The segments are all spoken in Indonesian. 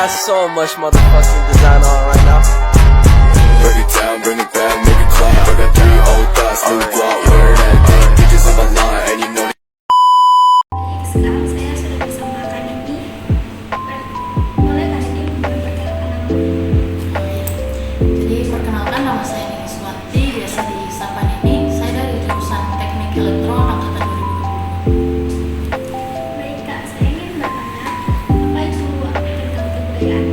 got so much motherfucking design on right now. Break it down, bring it back, make it clap. I got 3 old thoughts, new block, where that day. Bitches on my line, and you know. Sekarang saya sudah bersama Kak Niki. Boleh Kak Niki memperkenalkan nama? Jadi perkenalkan, nama saya Niki Suwanti, biasa disapa Nini. Saya dari jurusan Teknik Elektro angkatan 2020. Baik Kak, saya ingin bertanya, apa itu tentang kebudayaan?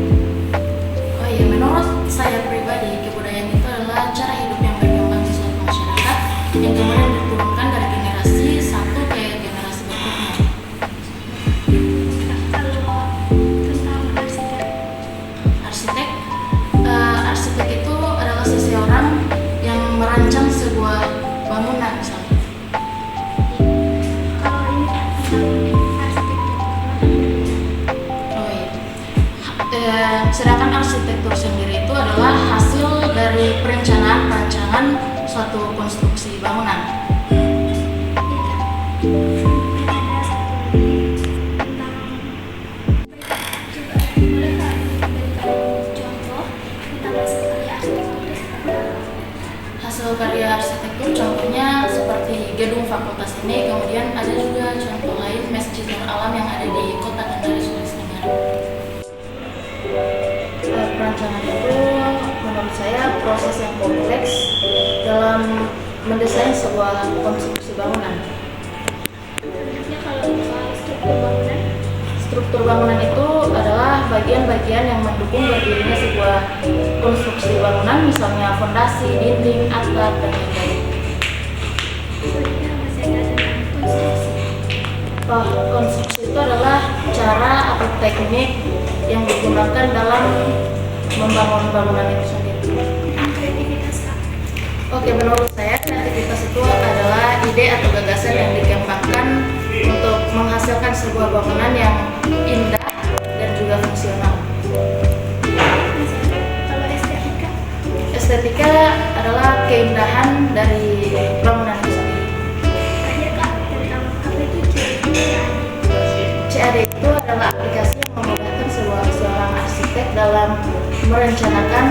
Oh iya, menurut saya pribadi, kebudayaan itu adalah cara hidup yang berkembang di suatu masyarakat yang kemudian diturunkan dari generasi satu ke generasi berikutnya. Kalau tentang arsitek, Arsitek, arsitek itu adalah seseorang yang merancang sebuah bangunan misalnya. kalau ini Kak tentang arsitektur, Oh iya. Sedangkan arsitektur sendiri itu adalah hasil dari perencanaan suatu konstruksi bangunan. mungkin ada satu lagi tentang juga boleh Kak berikan contoh tentang hasil karya arsitektur tersebut? Hasil karya arsitektur contohnya seperti gedung fakultas ini, kemudian ada juga contoh lain Masjid Nur Alam yang ada di Kota Kendari, Sulawesi Tenggara. Perencanaan itu menurut saya proses yang kompleks dalam mendesain sebuah konstruksi bangunan. Contohnya kalau soal struktur bangunan, Struktur bangunan itu adalah bagian-bagian yang mendukung berdirinya sebuah konstruksi bangunan, misalnya fondasi, dinding, atap, dan lain-lain. selanjutnya masih ada tentang konstruksi. Konstruksi itu adalah cara atau teknik yang digunakan dalam membangun bangunan itu sendiri. Tentang kreativitas Kak. Oke, menurut saya kreativitas itu adalah ide atau gagasan yang dikembangkan untuk menghasilkan sebuah bangunan yang indah dan juga fungsional. Kalau estetika, Estetika adalah keindahan dari bangunan itu sendiri. tanya Kak tentang apa itu CAD. CAD itu adalah aplikasi yang memudahkan seorang arsitek dalam merencanakan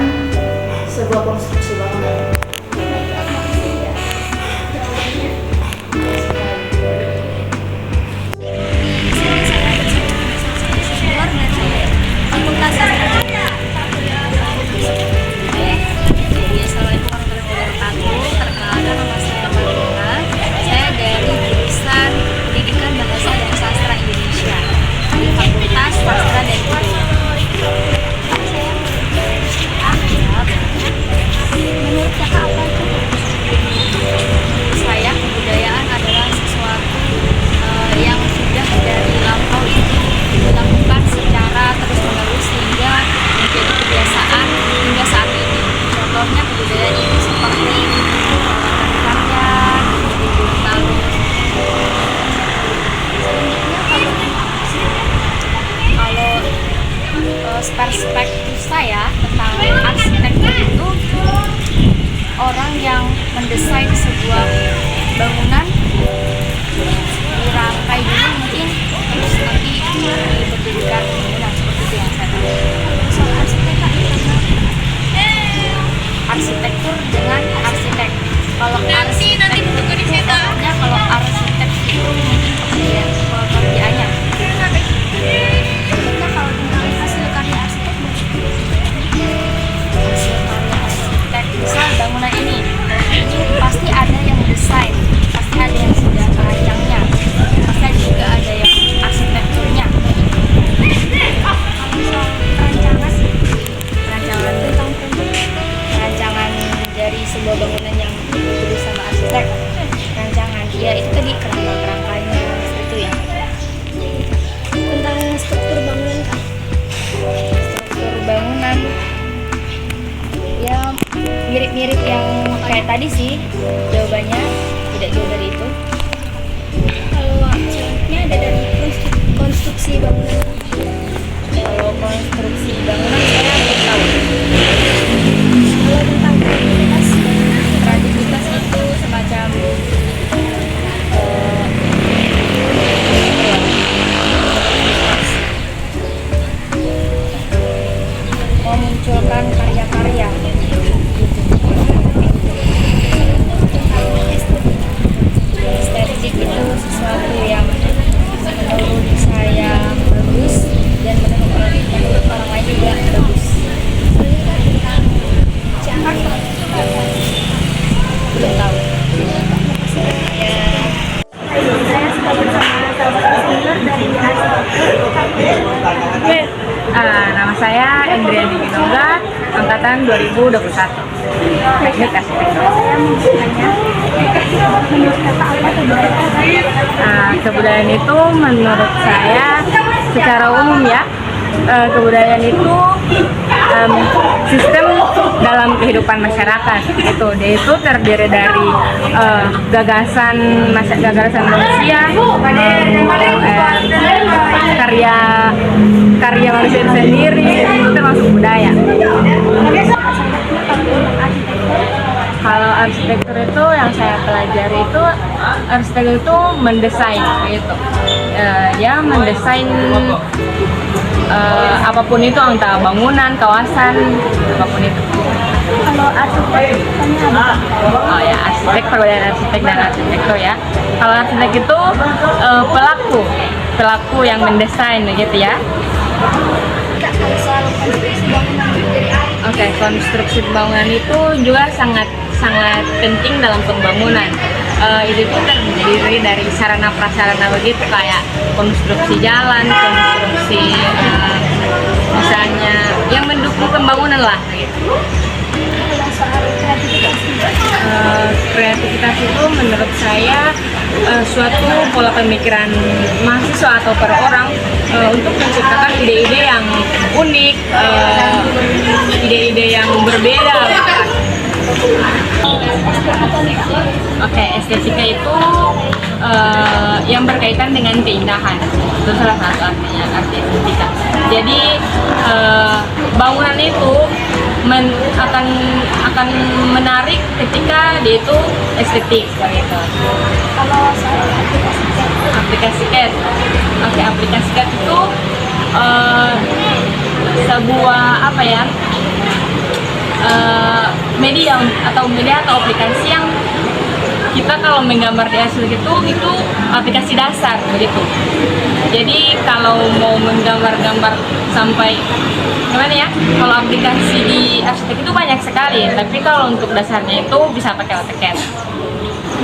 sebuah konstruksi bangunan. Baik Kak, makasih ya jawabannya. Saya dari Fakultas Assalamualaikum warahmatullahi wabarakatuh. Perkenalkan, nama saya Marina. Saya dari jurusan Pendidikan Bahasa dan Sastra Indonesia di Fakultas Sastra dan Budaya. menurut Kakak apa itu? Menurut saya kebudayaan adalah sesuatu yang sudah dari lampau itu dilakukan secara terus-menerus sehingga menjadi kebiasaan hingga saat ini. Contohnya kebudayaan itu seperti karya, kemudian lalu. Kalau perspektif saya tentang arsitektur itu orang yang mendesain sebuah bangunan dirangkai dulu mungkin terus nanti diberdirikan bangunan, seperti itu yang saya tahu. Soal arsitek Kak, Arsitektur dengan arsitek. Kalau arsitek contohnya kalau arsitek itu mungkin pekerjaannya. contohnya kalau tentang hasil karya arsitek Hasil karya arsitek, misal bangunan ini pasti ada yang desain, pasti ada yang sudah merancangnya, pasti juga ada yang arsitekturnya. Rancangan dari sebuah bangunan yang ditulis sama arsitek, rancangan ya itu tadi kerangka-kerangkanya itu ya. tentang struktur bangunan Kak. Struktur bangunan ya mirip-mirip yang kayak tadi sih jawabannya, tidak jauh dari itu. Kalau selanjutnya ada dari konstruksi bangunan. Kalau konstruksi bangunan saya belum tahu. Kalau tentang kreativitas bangunan, Kreativitas itu semacam angkatan 2021. Teknik arsitektur. Kebudayaan itu menurut saya secara umum ya, kebudayaan itu sistem dalam kehidupan masyarakat gitu. Dia itu terdiri dari gagasan manusia, karya manusia itu sendiri, itu termasuk budaya. Kalau arsitektur itu yang saya pelajari itu, arsitektur itu mendesain gitu. Dia mendesain apapun itu, entah bangunan, kawasan, apapun itu. Kalau arsitek apa? Oh ya, arsitek, perbedaan arsitek dan arsitektur ya. Kalau arsitek itu pelaku yang mendesain gitu ya. Kalau soal konstruksi bangunan, Oke, konstruksi bangunan itu juga sangat penting dalam pembangunan. Itu tuh terdiri dari sarana prasarana begitu, kayak konstruksi jalan, konstruksi misalnya yang mendukung pembangunan lah gitu. kalau soal kreativitas, Kreativitas itu menurut saya suatu pola pemikiran mahasiswa atau per orang untuk menciptakan ide-ide yang unik, ide-ide yang berbeda. Oke, estetika itu yang berkaitan dengan keindahan. Itu salah satu artinya arti estetika. Jadi bangunan itu akan menarik ketika dia itu estetik gitu. kalau soal Aplikasi CAD. Oke, aplikasi CAD itu sebuah media atau aplikasi yang kita kalau menggambar di hasil itu aplikasi dasar begitu. Jadi kalau mau menggambar-gambar sampai gimana ya, kalau aplikasi di arsitek itu banyak sekali, tapi kalau untuk dasarnya itu bisa pakai AutoCAD.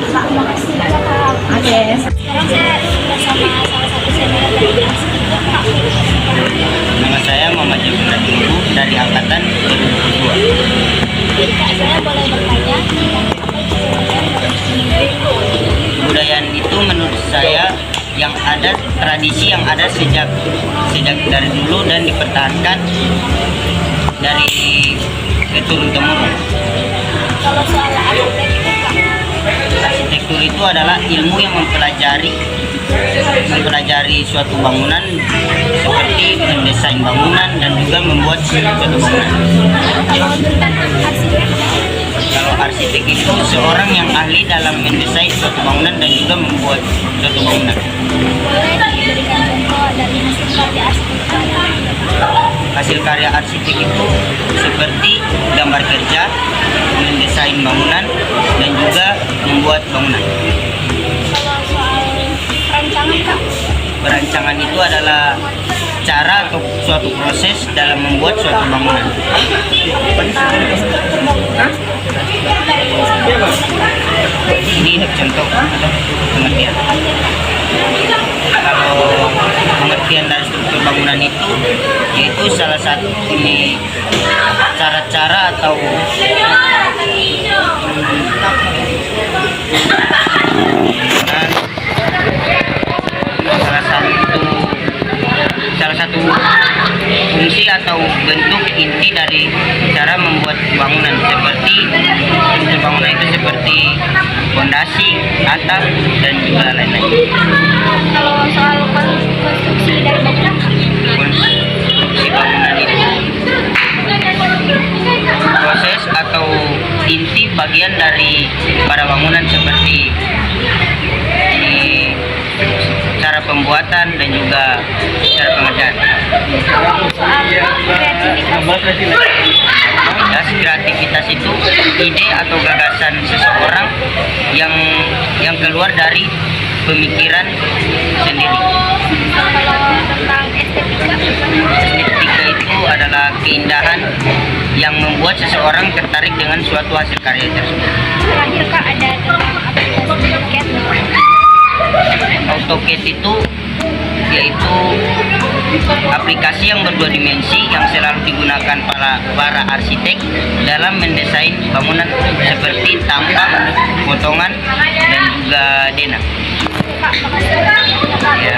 Kak, makasih ya Kak. Oke. Sekarang saya bersama salah satu senior dari arsitek Kak. Nama saya Muhammad Jabir Tunggu dari angkatan 2022. Jadi Kak, saya boleh bertanya Kebudayaan itu menurut saya yang ada, tradisi yang ada sejak dari dulu dan dipertahankan dari turun temurun. kalau soal arsitek Kak. Arsitektur itu adalah ilmu yang mempelajari suatu bangunan, seperti mendesain bangunan dan juga membuat suatu bangunan. Kalau tentang arsitek, Kalau arsitek itu seorang yang ahli dalam mendesain suatu bangunan dan juga membuat suatu bangunan. boleh diberikan contoh dari hasil karya arsitek. Hasil karya arsitek itu seperti gambar kerja, mendesain bangunan, dan juga membuat bangunan. Kalau soal perancangan Kak, Perancangan itu adalah cara atau suatu proses dalam membuat suatu bangunan. Ini contoh atau pengertian. Kalau pengertian dari struktur bangunan itu, yaitu salah satu ini cara-cara atau salah satu fungsi atau bentuk inti dari cara membuat bangunan, seperti struktur bangunan itu seperti fondasi, atap, dan juga lain-lain. kalau soal konstruksi dari bangunan Kak. Konstruksi bangunan itu proses atau inti bagian dari pada bangunan, seperti ini cara pembuatan dan juga cara pengerjaan. Kreativitas itu ide atau gagasan seseorang yang keluar dari pemikiran sendiri. Kalau tentang estetika, Estetika itu adalah keindahan yang membuat seseorang tertarik dengan suatu hasil karya tersebut. terakhir Kak, ada tentang aplikasi CAD. AutoCAD itu yaitu aplikasi yang berdua dimensi yang selalu digunakan para arsitek dalam mendesain bangunan seperti tampak, potongan, dan juga denah. Ya.